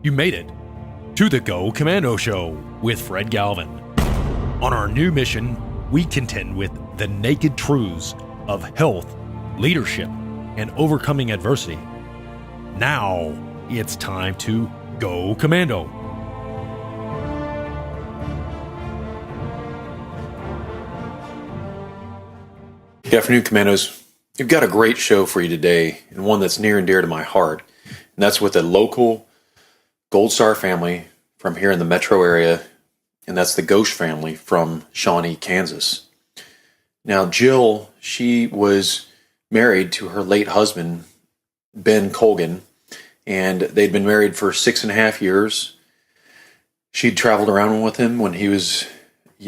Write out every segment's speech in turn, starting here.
You made it to the Go Commando Show with Fred Galvin. On our new mission, we contend with the naked truths of health, leadership, and overcoming adversity. Now it's time to Go Commando. Good afternoon, Commandos. We've got a great show for you today, and one that's near and dear to my heart. And that's with a local Gold Star family from here in the metro area, and that's the Goetsch family from Shawnee, Kansas. Now, Jill, she was married to her late husband, Ben Colgan, and they'd been married for 6.5 years. She'd traveled around with him when he was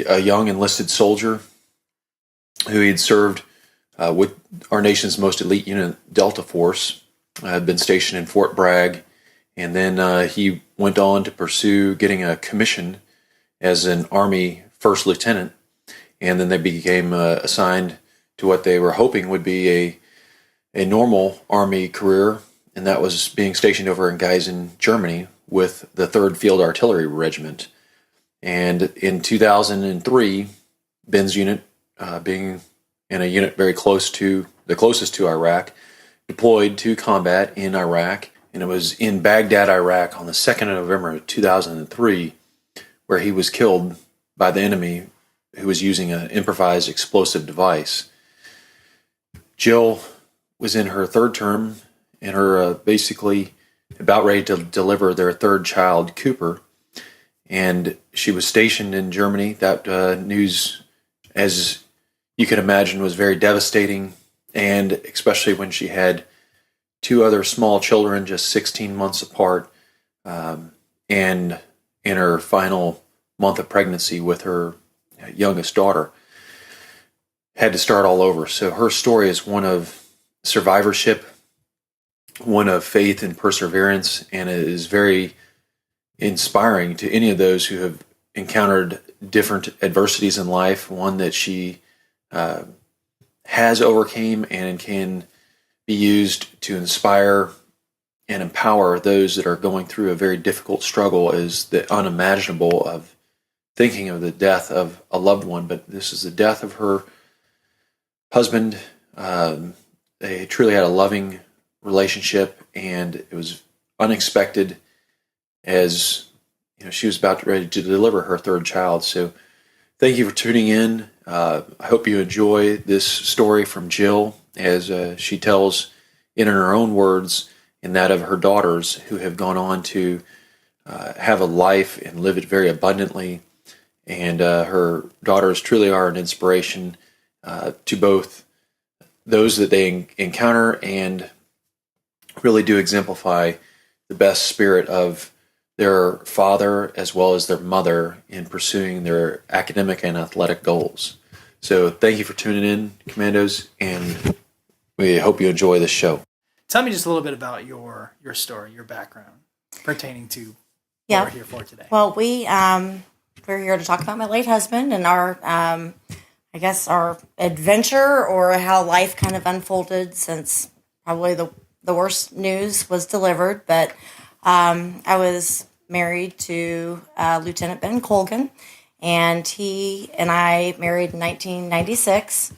a young enlisted soldier who he'd served with our nation's most elite unit, Delta Force. Had been stationed in Fort Bragg, and then he went on to pursue getting a commission as an Army first lieutenant, and then they became assigned to what they were hoping would be a normal Army career, and that was being stationed over in Gießen, Germany, with the 3rd Field Artillery Regiment. And in 2003, Ben's unit, being in a unit very close to the closest to Iraq, deployed to combat in Iraq, and it was in Baghdad, Iraq, on the 2nd of November 2003, where he was killed by the enemy who was using an improvised explosive device. Jill was in her 3rd term, and her basically about ready to deliver their 3rd child, Cooper, and she was stationed in Germany. That news, as you can imagine, was very devastating, and especially when she had 2 other small children just 16 months apart, and in her final month of pregnancy with her youngest daughter, had to start all over. So her story is one of survivorship, one of faith and perseverance, and it is very inspiring to any of those who have encountered different adversities in life, one that she has overcame and can be used to inspire and empower those that are going through a very difficult struggle, is the unimaginable of thinking of the death of a loved one. But this is the death of her husband. They truly had a loving relationship, and it was unexpected, as she was about ready to deliver her 3rd child. So thank you for tuning in. I hope you enjoy this story from Jill, as she tells in her own words and that of her daughters, who have gone on to have a life and live it very abundantly. And her daughters truly are an inspiration to both those that they encounter, and really do exemplify the best spirit of their father as well as their mother in pursuing their academic and athletic goals. So thank you for tuning in, Commandos, and we hope you enjoy this show. Tell me just a little bit about your story, your background, pertaining to what we're here for today. Well, we're here to talk about my late husband and our, our adventure, or how life kind of unfolded since probably the worst news was delivered. But I was married to Lieutenant Ben Colgan, and he and I married in 1996,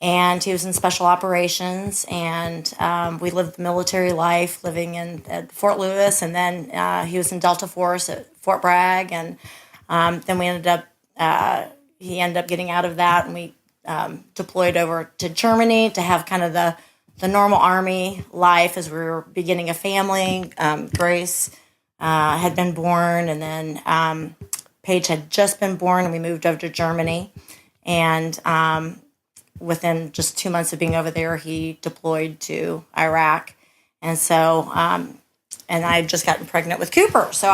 and he was in special operations, and we lived the military life, living at Fort Lewis, and then he was in Delta Force at Fort Bragg, and then he ended up getting out of that, and we deployed over to Germany to have kind of the normal Army life as we were beginning a family. Grace had been born, and then Paige had just been born, and we moved over to Germany. And within just 2 months of being over there, he deployed to Iraq. And so, and I had just gotten pregnant with Cooper. So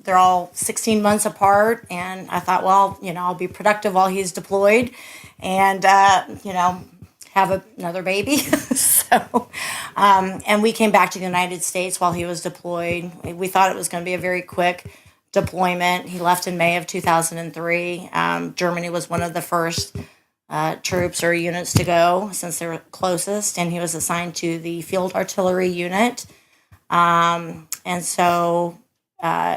they're all 16 months apart. And I thought, well, I'll be productive while he's deployed, and, have another baby. And we came back to the United States while he was deployed. We thought it was going to be a very quick deployment. He left in May of 2003. Germany was one of the first troops or units to go, since they were closest, and he was assigned to the Field Artillery Unit. And so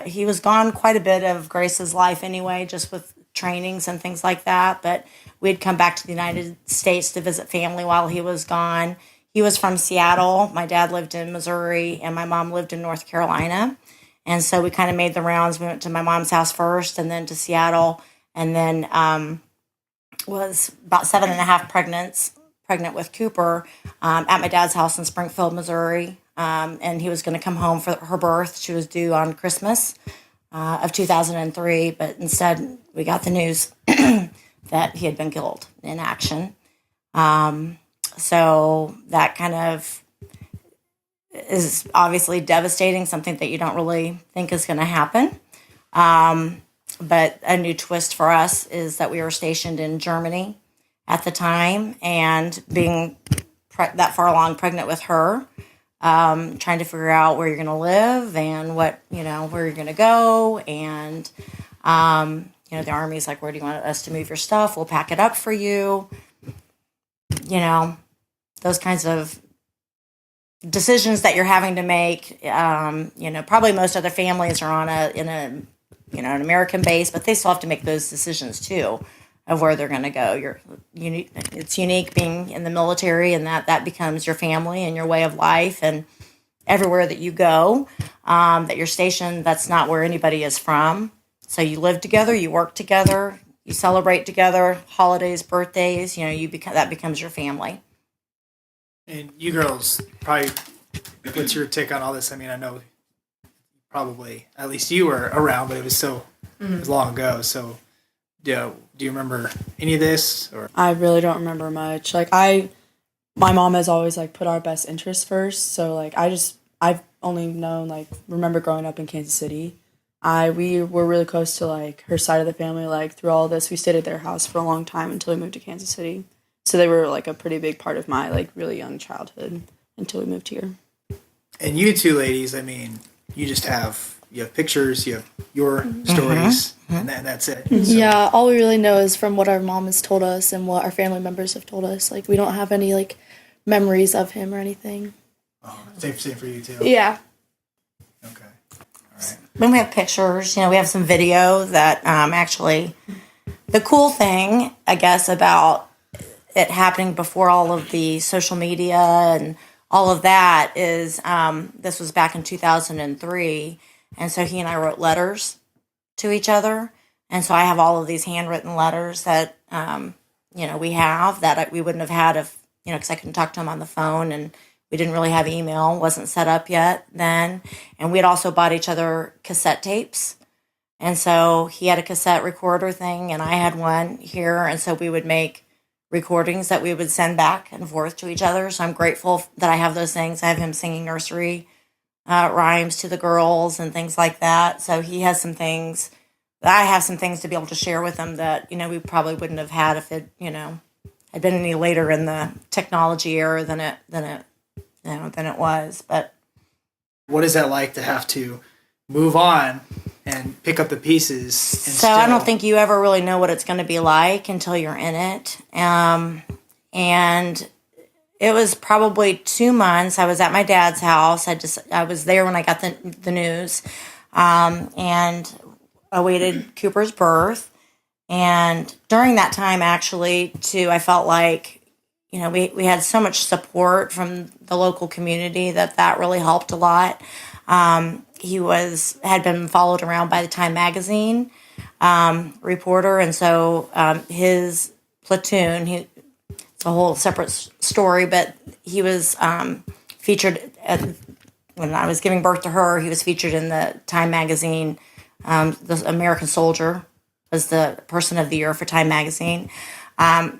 he was gone quite a bit of Grace's life anyway, just with trainings and things like that. But we'd come back to the United States to visit family while he was gone. He was from Seattle. My dad lived in Missouri, and my mom lived in North Carolina. And so we kind of made the rounds. We went to my mom's house first, and then to Seattle, and then was about 7.5 pregnant with Cooper at my dad's house in Springfield, Missouri. And he was going to come home for her birth. She was due on Christmas of 2003, but instead we got the news that he had been killed in action. So that kind of is obviously devastating, something that you don't really think is going to happen. But a new twist for us is that we were stationed in Germany at the time, and being that far along pregnant with her, trying to figure out where you're going to live and where you're going to go. And, the Army's like, where do you want us to move your stuff? We'll pack it up for you. Those kinds of decisions that you're having to make. Probably most other families are in an American base, but they still have to make those decisions too of where they're going to go. It's unique being in the military, and that becomes your family and your way of life. And everywhere that you go, that you're stationed, that's not where anybody is from. So you live together, you work together, you celebrate together, holidays, birthdays. That becomes your family. And you girls, probably, what's your take on all this? I mean, I know probably at least you were around, but it was it was long ago. So, do you remember any of this? Or I really don't remember much. My mom has always put our best interests first. So I've only known remember growing up in Kansas City. We were really close to her side of the family. Through all this, we stayed at their house for a long time until we moved to Kansas City. So they were a pretty big part of my really young childhood until we moved here. And you two ladies, I mean, you have pictures, you have your stories, and that's it. So. Yeah, all we really know is from what our mom has told us and what our family members have told us. We don't have any memories of him or anything. Oh, same for you too. Yeah. Okay. All right. When we have pictures, we have some video that actually, the cool thing, I guess, about it happening before all of the social media and all of that is this was back in 2003. And so he and I wrote letters to each other. And so I have all of these handwritten letters that, we have that we wouldn't have had if, because I couldn't talk to him on the phone, and we didn't really have email, wasn't set up yet then. And we had also bought each other cassette tapes. And so he had a cassette recorder thing, and I had one here. And so we would make recordings that we would send back and forth to each other. So I'm grateful that I have those things. I have him singing nursery rhymes to the girls and things like that. So he has some things. I have some things to be able to share with him that, we probably wouldn't have had if it, had been any later in the technology era than it was. But what is that like to have to move on and pick up the pieces? So I don't think you ever really know what it's going to be like until you're in it. And it was probably 2 months. I was at my dad's house. I was there when I got the news, and awaited Cooper's birth. And during that time, actually, too, I felt like, we had so much support from the local community that really helped a lot. He had been followed around by the Time magazine reporter, and so his platoon, it's a whole separate story, but he was featured when I was giving birth to her. He was featured in the Time magazine. The American Soldier was the person of the year for Time magazine.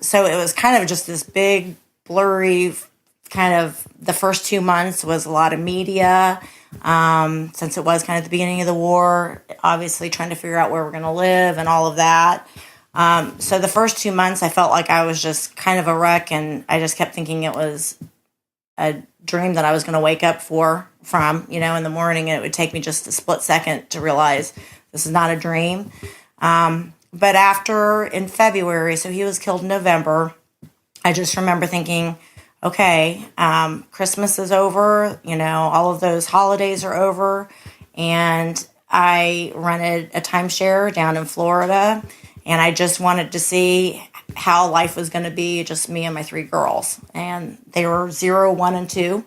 So it was kind of just this big, blurry kind of, the first 2 months was a lot of media, since it was kind of the beginning of the war, obviously trying to figure out where we're going to live and all of that. So the first 2 months, I felt like I was just kind of a wreck, and I just kept thinking it was a dream that I was going to wake up from, in the morning, and it would take me just a split second to realize this is not a dream. But after, in February, so he was killed in November, I just remember thinking, okay, Christmas is over, all of those holidays are over, and I rented a timeshare down in Florida, and I just wanted to see how life was going to be, just me and my 3 girls. And they were 0, 1, and 2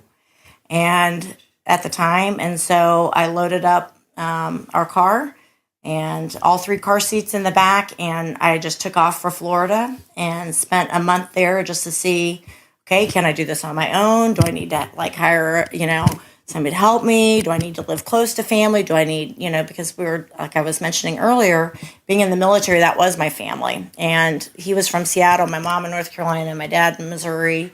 and at the time. And so I loaded up our car and all 3 car seats in the back, and I just took off for Florida and spent a month there just to see, okay, can I do this on my own? Do I need to like hire, somebody to help me? Do I need to live close to family? Do I need, because we were, like I was mentioning earlier, being in the military, that was my family. And he was from Seattle, my mom in North Carolina, my dad in Missouri.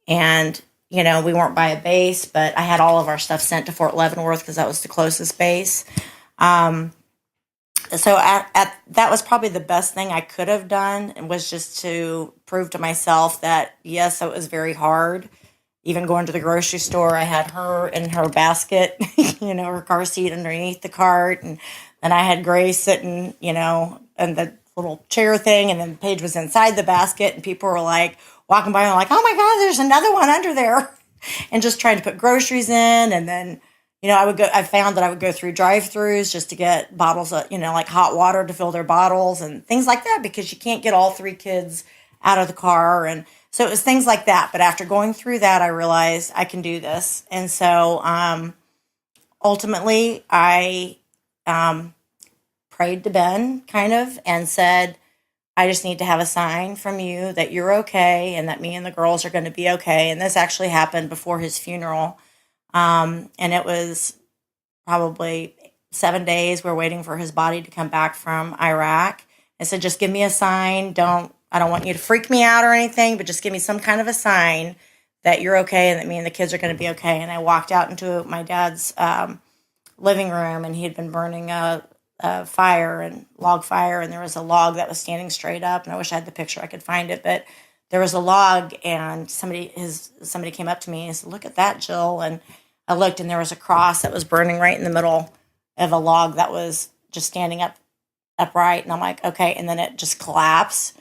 And, we weren't by a base, but I had all of our stuff sent to Fort Leavenworth because that was the closest base. So that was probably the best thing I could have done, and was just to prove to myself that, yes, it was very hard. Even going to the grocery store, I had her in her basket, her car seat underneath the cart. And then I had Grace sitting, in the little chair thing. And then Paige was inside the basket. And people were like walking by and like, oh my God, there's another one under there. And just trying to put groceries in. And then, I found that I would go through drive-thrus just to get bottles of, like hot water to fill their bottles and things like that, because you can't get all 3 kids out of the car. And so it was things like that. But after going through that, I realized I can do this. And so ultimately, I prayed to Ben kind of and said, I just need to have a sign from you that you're okay and that me and the girls are going to be okay. And this actually happened before his funeral. And it was probably 7 days. We're waiting for his body to come back from Iraq. I said, just give me a sign. I don't want you to freak me out or anything, but just give me some kind of a sign that you're okay and that me and the kids are going to be okay. And I walked out into my dad's living room, and he had been burning a fire and log fire, and there was a log that was standing straight up. And I wish I had the picture, I could find it, but there was a log, and somebody came up to me and said, "Look at that, Jill." And I looked, and there was a cross that was burning right in the middle of a log that was just standing upright. And I'm like, okay. And then it just collapsed.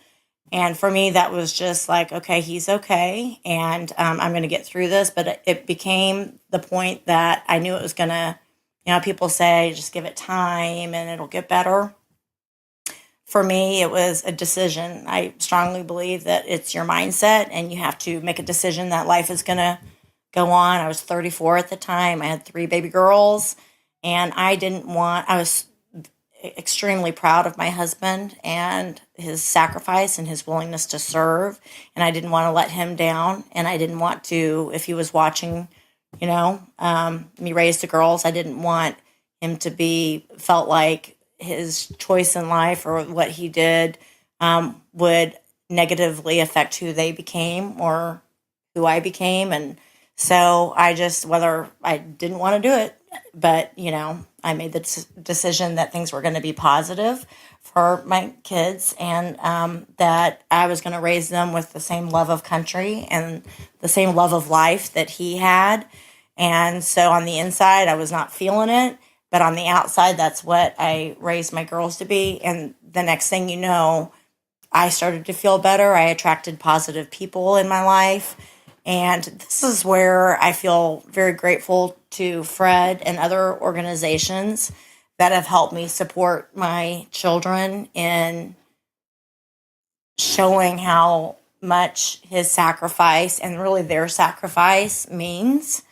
And for me, that was just like, okay, he's okay, and I'm going to get through this. But it became the point that I knew it was going to, people say, just give it time and it'll get better. For me, it was a decision. I strongly believe that it's your mindset, and you have to make a decision that life is going to go on. I was 34 at the time. I had 3 baby girls, and I was extremely proud of my husband and his sacrifice and his willingness to serve. And I didn't want to let him down. And I didn't want to, if he was watching, me raise the girls, I didn't want him to felt like his choice in life or what he did would negatively affect who they became or who I became. And so whether I didn't want to do it, but, I made the decision that things were going to be positive for my kids, and that I was going to raise them with the same love of country and the same love of life that he had. And so on the inside, I was not feeling it, but on the outside, that's what I raised my girls to be. And the next thing you know, I started to feel better. I attracted positive people in my life. And this is where I feel very grateful to Fred and other organizations that have helped me support my children in showing how much his sacrifice and really their sacrifice means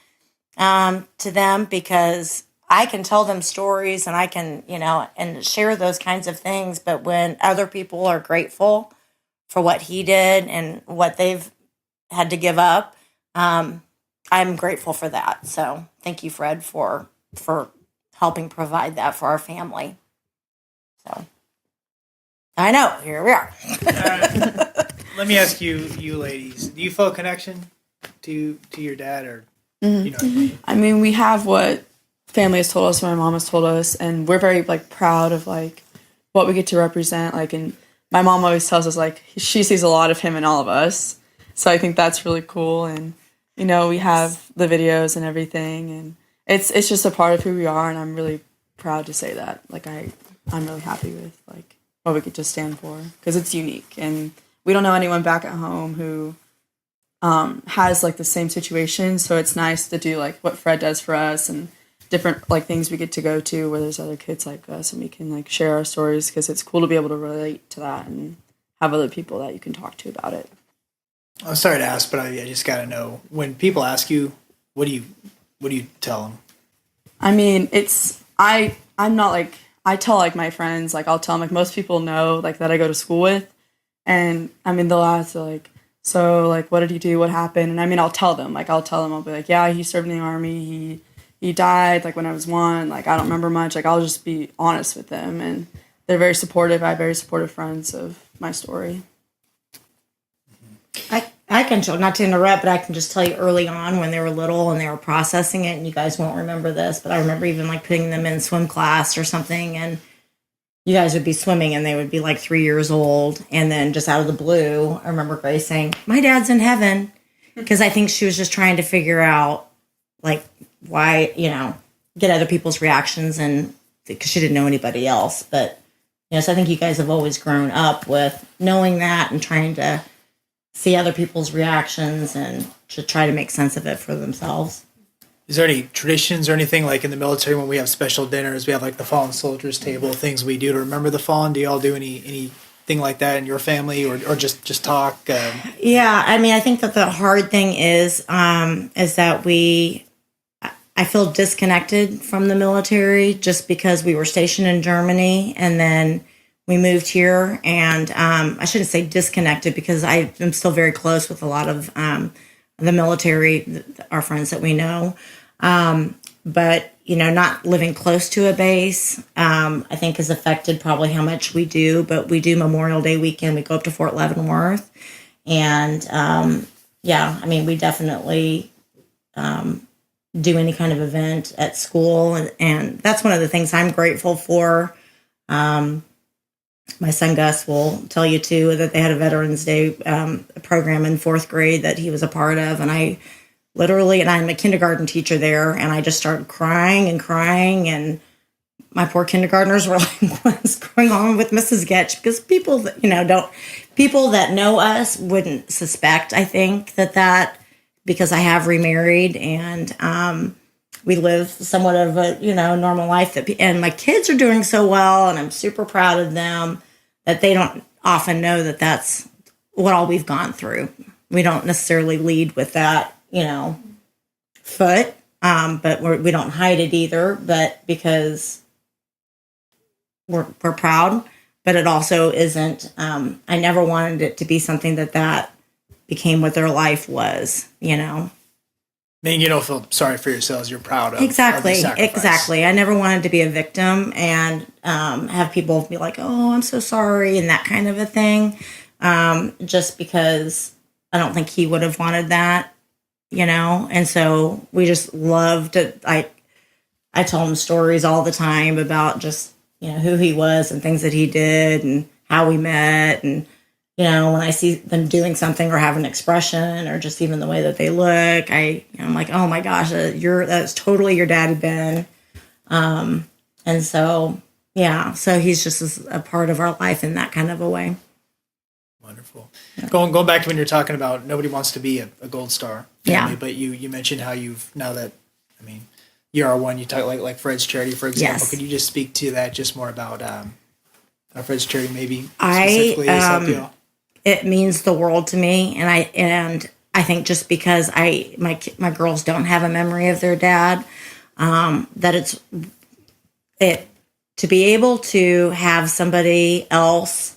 to them, because I can tell them stories and I can, and share those kinds of things. But when other people are grateful for what he did and what they've had to give up, I'm grateful for that. So thank you, Fred, for helping provide that for our family. So I know, here we are. Let me ask you ladies, do you feel a connection to your dad, or I mean, we have what family has told us, my mom has told us, and we're very proud of what we get to represent. And my mom always tells us she sees a lot of him in all of us. So I think that's really cool. And we have the videos and everything, and it's just a part of who we are, and I'm really proud to say that. I'm really happy with what we get to stand for, because it's unique, and we don't know anyone back at home who has the same situation. So it's nice to do what Fred does for us, and different like things we get to go to where there's other kids like us and we can like share our stories, because it's cool to be able to relate to that and have other people that you can talk to about it. I'm sorry to ask, but I just got to know, when people ask you, what do you tell them? I mean, I'm not like, I tell like my friends, like I'll tell them, like most people know like that I go to school with, and I mean they'll ask like, so like what did he do, what happened, and I mean I'll tell them, I'll be like, yeah, he served in the Army, he died like when I was 1, like I don't remember much, like I'll just be honest with them, and they're very supportive. I have very supportive friends of my story. I can tell, not to interrupt, but I can just tell you early on when they were little and they were processing it, and you guys won't remember this, but I remember even like putting them in swim class or something, and you guys would be swimming and they would be like 3 years old, and then just out of the blue, I remember Grace saying, "My dad's in heaven," because I think she was just trying to figure out like why, get other people's reactions, and because she didn't know anybody else. But so I think you guys have always grown up with knowing that and trying to see other people's reactions and to try to make sense of it for themselves. Is there any traditions or anything like in the military when we have special dinners, we have like the fallen soldiers table, things we do to remember the fallen? Do y'all do anything like that in your family, or just talk? Yeah, I mean, I think that the hard thing is that I feel disconnected from the military just because we were stationed in Germany and then we moved here, and I shouldn't say disconnected because I am still very close with a lot of the military, our friends that we know. But, not living close to a base, I think has affected probably how much we do. But we do Memorial Day weekend. We go up to Fort Leavenworth. And, we definitely do any kind of event at school. And that's one of the things I'm grateful for. My son Gus will tell you too that they had a Veterans Day program in 4th grade that he was a part of, and I'm a kindergarten teacher there, and I just started crying, and my poor kindergartners were like, "What's going on with Mrs. Goetsch?" Because people that people that know us wouldn't suspect. I think that because I have remarried and we live somewhat of a, normal life and my kids are doing so well, and I'm super proud of them, that they don't often know that that's what all we've gone through. We don't necessarily lead with that, foot, but we don't hide it either, but because we're proud, but it also isn't, I never wanted it to be something that became what their life was, I mean, you don't feel sorry for yourselves. You're proud of exactly. Of the sacrifice. Exactly. I never wanted to be a victim and have people be like, "Oh, I'm so sorry," and that kind of a thing. Just because I don't think he would have wanted that, And so we just loved it. I tell him stories all the time about just who he was and things that he did and how we met, and when I see them doing something or have an expression or just even the way that they look, I'm like, "Oh my gosh, that's totally your daddy, Ben." And so, so he's just a part of our life in that kind of a way. Wonderful. Yeah. Going back to when you're talking about nobody wants to be a Gold Star family, yeah. But you mentioned how you are one. You talk like Fred's Charity, for example. Yes. Could you just speak to that just more about how Fred's Charity maybe specifically has helped you all? It means the world to me, and I think just because my girls don't have a memory of their dad, that to be able to have somebody else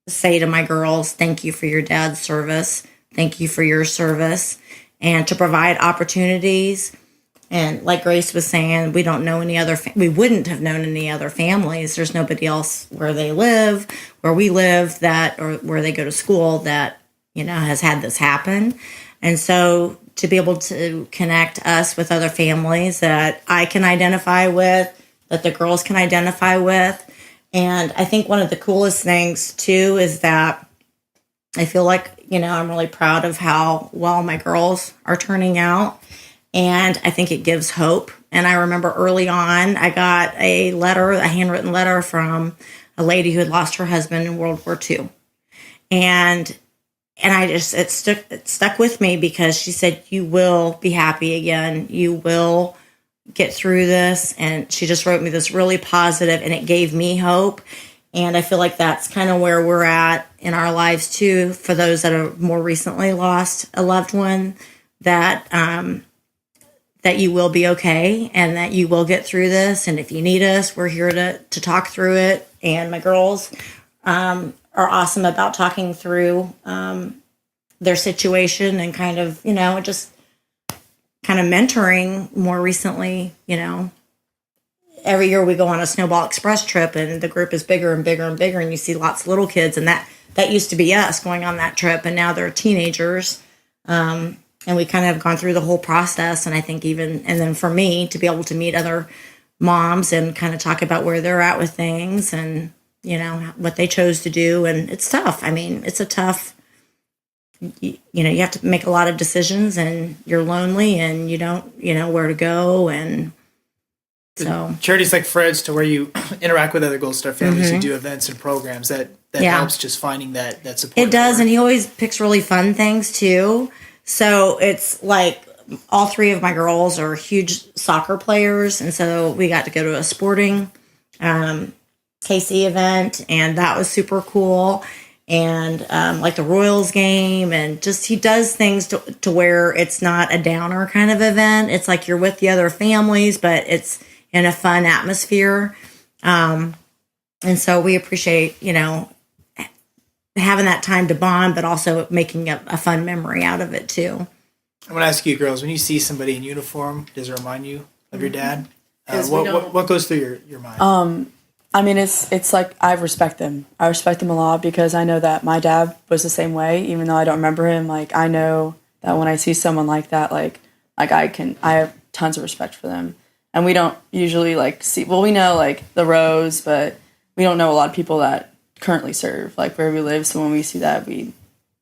say to my girls, "Thank you for your dad's service, thank you for your service," and to provide opportunities. And like Grace was saying, we don't know any other. We wouldn't have known any other families. There's nobody else where they live, where we live, or where they go to school that has had this happen. And so to be able to connect us with other families that I can identify with, that the girls can identify with, and I think one of the coolest things too is that I feel like I'm really proud of how well my girls are turning out. And I think it gives hope. And I remember early on, I got a handwritten letter from a lady who had lost her husband in World War II. And it stuck with me because she said, "You will be happy again. You will get through this. And she just wrote me this really positive, and it gave me hope. And I feel like that's kind of where we're at in our lives too, for those that have more recently lost a loved one, that that you will be okay and that you will get through this. And if you need us, we're here to talk through it. And my girls are awesome about talking through their situation and kind of, just kind of mentoring more recently. Every year we go on a Snowball Express trip, and the group is bigger and bigger and bigger, and you see lots of little kids, and that used to be us going on that trip, and now they're teenagers. And we kind of have gone through the whole process. And I think and then for me to be able to meet other moms and kind of talk about where they're at with things and, what they chose to do. And it's tough. I mean, it's a tough, you have to make a lot of decisions, and you're lonely, and you don't, where to go. And so charities like Fred's, to where you interact with other Gold Star families who do events and programs, that helps, just finding that support. It does. And he always picks really fun things too. So it's like all three of my girls are huge soccer players. And so we got to go to a sporting KC event, and that was super cool. And like the Royals game, and just he does things to where it's not a downer kind of event. It's like you're with the other families, but it's in a fun atmosphere. And so we appreciate, having that time to bond, but also making a fun memory out of it too. I want to ask you girls, when you see somebody in uniform, does it remind you of your dad? What goes through your mind? I mean, it's like I respect them. I respect them a lot because I know that my dad was the same way, even though I don't remember him. Like, I know that when I see someone like that, like I have tons of respect for them. And we don't usually we know like the rows, but we don't know a lot of people that currently serve like where we live. So when we see that, we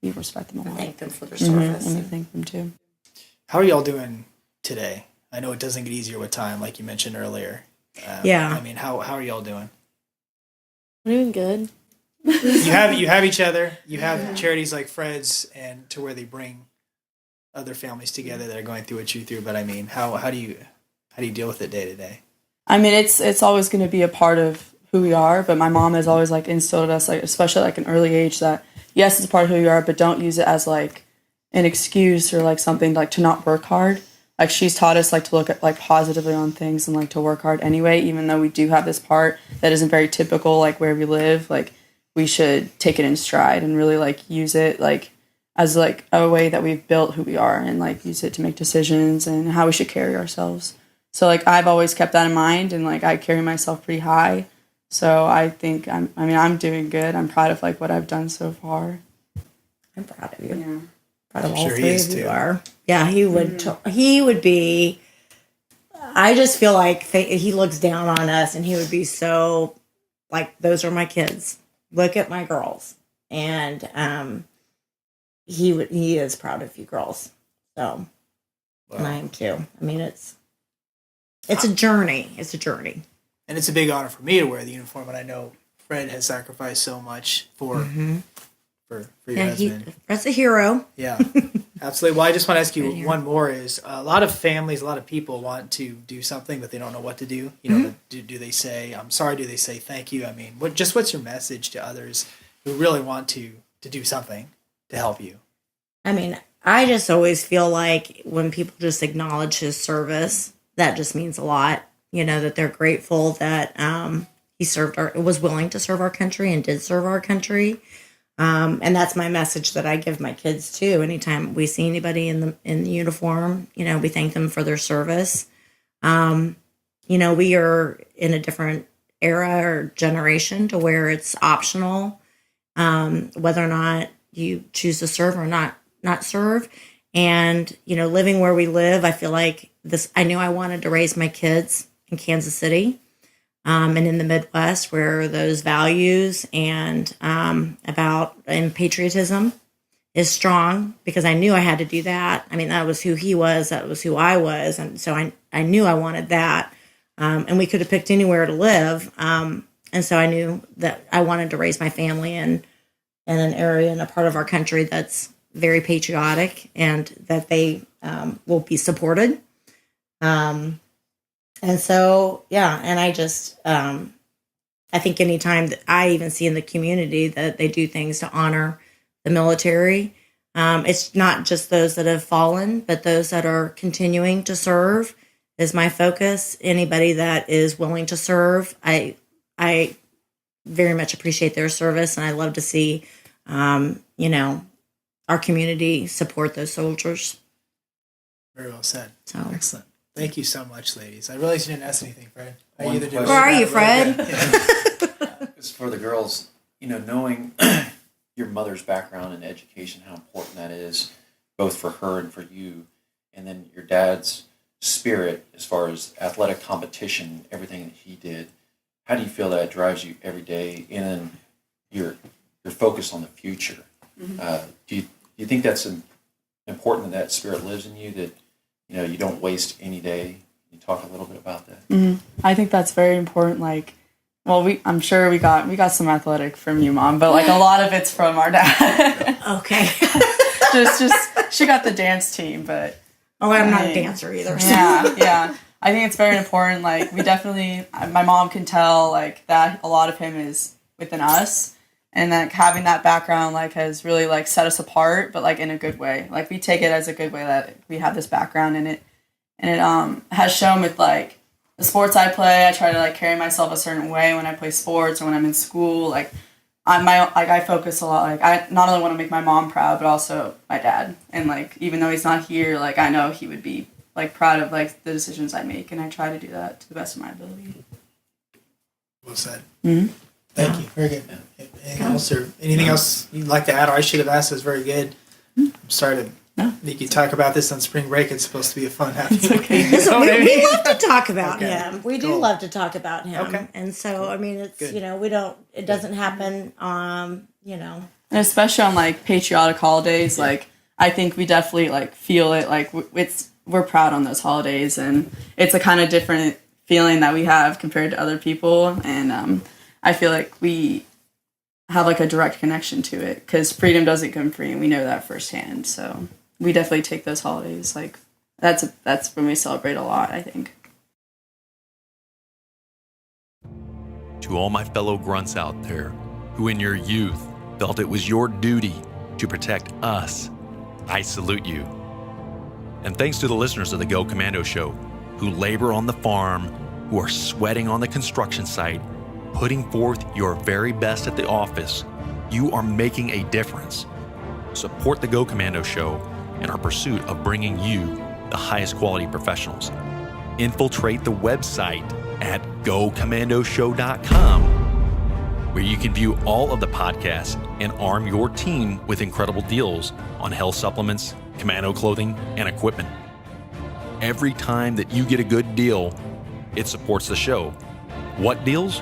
respect them a lot. Thank them for their service. And we thank them too. How are y'all doing today? I know it doesn't get easier with time, like you mentioned earlier. Yeah. I mean, how are y'all doing? We're doing good. You have each other. You have charities like Fred's, and to where they bring other families together that are going through what you through. But I mean, how do you deal with it day to day? I mean, it's always going to be a part of who we are, but my mom has always like instilled us, like especially like an early age, that yes, it's a part of who you are, but don't use it as like an excuse or like something like to not work hard. Like she's taught us like to look at like positively on things and like to work hard anyway, even though we do have this part that isn't very typical, like where we live. Like we should take it in stride and really like use it like as like a way that we've built who we are, and like use it to make decisions and how we should carry ourselves. So like I've always kept that in mind, and like I carry myself pretty high. So I think I'm doing good. I'm proud of like what I've done so far. I'm proud of you. Yeah. Proud of I'm all sure he three is of you too. are. Yeah, he would. He would be. I just feel like he looks down on us, and he would be so like, those are my kids. Look at my girls, and he is proud of you girls. So, and I am too. I mean, it's a journey. It's a journey. And it's a big honor for me to wear the uniform, and I know Fred has sacrificed so much for your husband. Fred's a hero. Yeah, absolutely. Well, I just want to ask you one more. Is a lot of families, a lot of people want to do something, but they don't know what to do. Do they say I'm sorry? Do they say thank you? I mean, what's your message to others who really want to do something to help you? I mean, I just always feel like when people just acknowledge his service, that just means a lot. That they're grateful that he was willing to serve our country and did serve our country. And that's my message that I give my kids too. Anytime we see anybody in the uniform, we thank them for their service. We are in a different era or generation to where it's optional, whether or not you choose to serve or not serve. And, living where we live, I feel like I knew I wanted to raise my kids in Kansas City, and in the Midwest, where those values and patriotism is strong, because I knew I had to do that. I mean, that was who he was, that was who I was, and so I knew I wanted that. And we could have picked anywhere to live, and so I knew that I wanted to raise my family in an area and a part of our country that's very patriotic, and that they will be supported. And so, yeah, and I just, I think anytime that I even see in the community that they do things to honor the military, it's not just those that have fallen, but those that are continuing to serve is my focus. Anybody that is willing to serve, I very much appreciate their service, and I love to see, our community support those soldiers. Very well said. So. Excellent. Thank you so much, ladies. I realized you didn't ask anything, Fred. Where are you, Fred? It's for the girls, knowing your mother's background and education, how important that is, both for her and for you, and then your dad's spirit as far as athletic competition, everything that he did. How do you feel that drives you every day, and then your focus on the future? Do you think that's important that spirit lives in you, that you don't waste any day? Can you talk a little bit about that? Mm-hmm. I think that's very important. I'm sure we got some athletic from you, Mom, but a lot of it's from our dad. Okay. just she got the dance team, but I'm not a dancer either. So. Yeah. I think it's very important. We definitely, my mom can tell that a lot of him is within us, and having that background has really set us apart, but in a good way. We take it as a good way that we have this background in it, and it has shown with the sports I play. I try to carry myself a certain way when I play sports or when I'm in school. I focus a lot. I not only want to make my mom proud, but also my dad. And even though he's not here, I know he would be proud of the decisions I make, and I try to do that to the best of my ability. Well said. Mm-hmm. Thank you. Very good. Anything else you'd like to add, or I should have asked? Is very good. I'm sorry to make you talk about this on spring break. It's supposed to be a fun, happy. It's okay. We love to talk about Okay. him. We do Cool. love to talk about him. Okay. And so, it's, Good. we don't, it doesn't happen, And especially on patriotic holidays, I think we definitely feel it. We're proud on those holidays, and it's a kind of different feeling that we have compared to other people. And I feel we have a direct connection to it, because freedom doesn't come free, and we know that firsthand. So we definitely take those holidays that's when we celebrate a lot, I think. To all my fellow grunts out there who in your youth felt it was your duty to protect us, I salute you. And thanks to the listeners of the Go Commando Show who labor on the farm, who are sweating on the construction site, putting forth your very best at the office, you are making a difference. Support the Go Commando Show in our pursuit of bringing you the highest quality professionals. Infiltrate the website at gocommandoshow.com, where you can view all of the podcasts and arm your team with incredible deals on health supplements, commando clothing, and equipment. Every time that you get a good deal, it supports the show. What deals?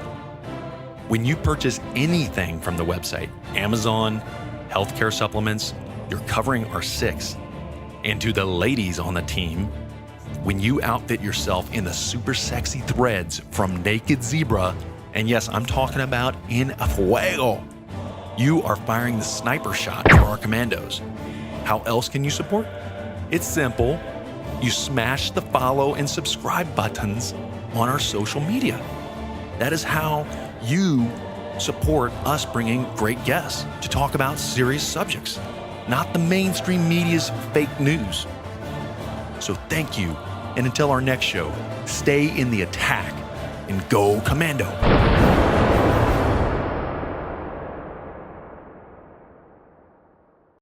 When you purchase anything from the website, Amazon, healthcare supplements, you're covering our six. And to the ladies on the team, when you outfit yourself in the super sexy threads from Naked Zebra, and yes, I'm talking about in fuego, you are firing the sniper shot for our commandos. How else can you support? It's simple. You smash the follow and subscribe buttons on our social media. That is how you support us bringing great guests to talk about serious subjects, not the mainstream media's fake news. So thank you, and until our next show, stay in the attack and go Commando.